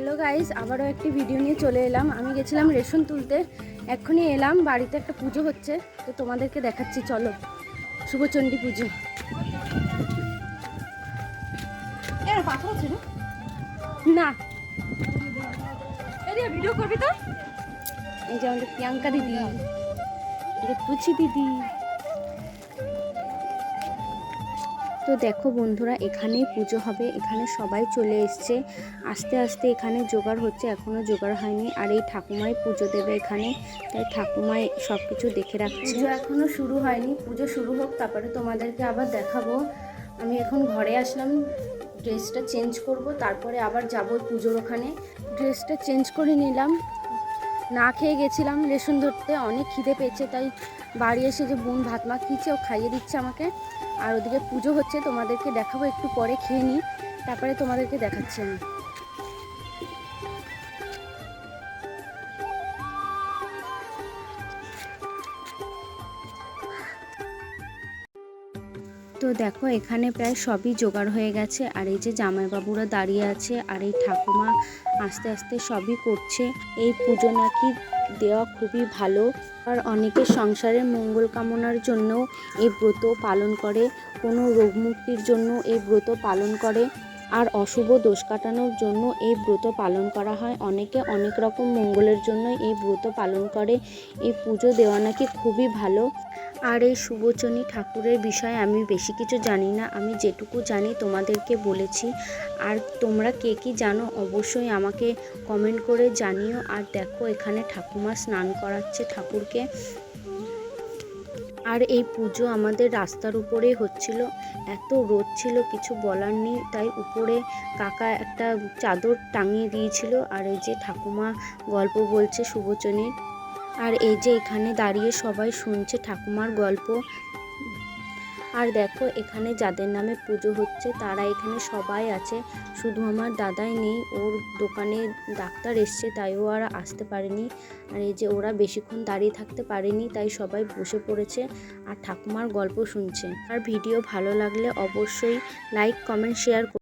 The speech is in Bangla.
হ্যালো গাইস, আবারও একটি ভিডিও নিয়ে চলে এলাম। আমি গেছিলাম রেশন তুলতে, এক্ষুনি এলাম। বাড়িতে একটা পুজো হচ্ছে, তো তোমাদেরকে দেখাচ্ছি। চলো, শুভচণ্ডী পুজো। না, ভিডিও করবি তো। এই যে আমাদের প্রিয়াঙ্কা দিদি, পুচি দিদি। তো দেখো বন্ধুরা, এখানেই পুজো হবে। এখানে সবাই চলে এসছে। আস্তে আস্তে এখানে জোগাড় হচ্ছে, এখনও জোগাড় হয়নি। আর এই ঠাকুমাই পুজো দেবে এখানে, তাই ঠাকুমাই সব কিছু দেখে রাখছে। পুজো এখনও শুরু হয়নি, পুজো শুরু হোক, তারপরে তোমাদেরকে আবার দেখাবো। আমি এখন ঘরে আসলাম, ড্রেসটা চেঞ্জ করব, তারপরে আবার যাবো পুজোর ওখানে। ড্রেসটা চেঞ্জ করে নিলাম। না খেয়ে গেছিলাম রেশন ধরতে, অনেক খিদে পেয়েছে, তাই বাড়ি এসে যে বোন ভাত মাখিয়েছে, ও খাইয়ে দিচ্ছে আমাকে। আর ওদিকে পুজো হচ্ছে, তোমাদেরকে দেখাবো। একটু পরে খেয়ে নিই, তারপরে তোমাদেরকে দেখাচ্ছি আমি। তো দেখো, এখানে প্রায় সবই জোগাড় হয়ে গেছে। আর এই যে জামাইবাবুরা দাঁড়িয়ে আছে, আর এই ঠাকুমা আস্তে আস্তে সবই করছে। এই পুজো নাকি দেওয়া খুবই ভালো, আর অনেকের সংসারের মঙ্গল কামনার জন্য এই ব্রত পালন করে, কোনো রোগ মুক্তির জন্য এই ব্রত পালন করে, আর অশুভ দোষ কাটানোর জন্য এই ব্রত পালন করা হয়। অনেকে অনেক রকম মঙ্গলের জন্য এই ব্রত পালন করে। এই পুজো দেওয়া নাকি খুবই ভালো। আর এই শুভচণ্ডী ঠাকুরের বিষয়ে আমি বেশি কিছু জানি না, আমি যেটুকু জানি তোমাদেরকে বলেছি। আর তোমরা কে কী জানো অবশ্যই আমাকে কমেন্ট করে জানিও। আর দেখো, এখানে ঠাকুমা স্নান করাচ্ছে ঠাকুরকে। আর এই পুজো আমাদের রাস্তার উপরেই হচ্ছিল। এত রোদ ছিল, কিছু বলার নেই, তাই উপরে কাকা একটা চাদর টাঙিয়ে দিয়েছিল। আর এই যে ঠাকুমা গল্প বলছে শুভচণ্ডীর। আর এই যে এখানে দাঁড়িয়ে সবাই শুনছে ঠাকুমার গল্প। আর দেখো, এখানে যাদের নামে পুজো হচ্ছে তারা এখানে সবাই আছে, শুধু আমার দাদাই নেই। ওর দোকানে ডাক্তার এসছে, তাই ও আর আসতে পারেনি। আর এই যে ওরা বেশিক্ষণ দাঁড়িয়ে থাকতে পারেনি, তাই সবাই বসে পড়েছে আর ঠাকুমার গল্প শুনছে। আর ভিডিও ভালো লাগলে অবশ্যই লাইক, কমেন্ট, শেয়ার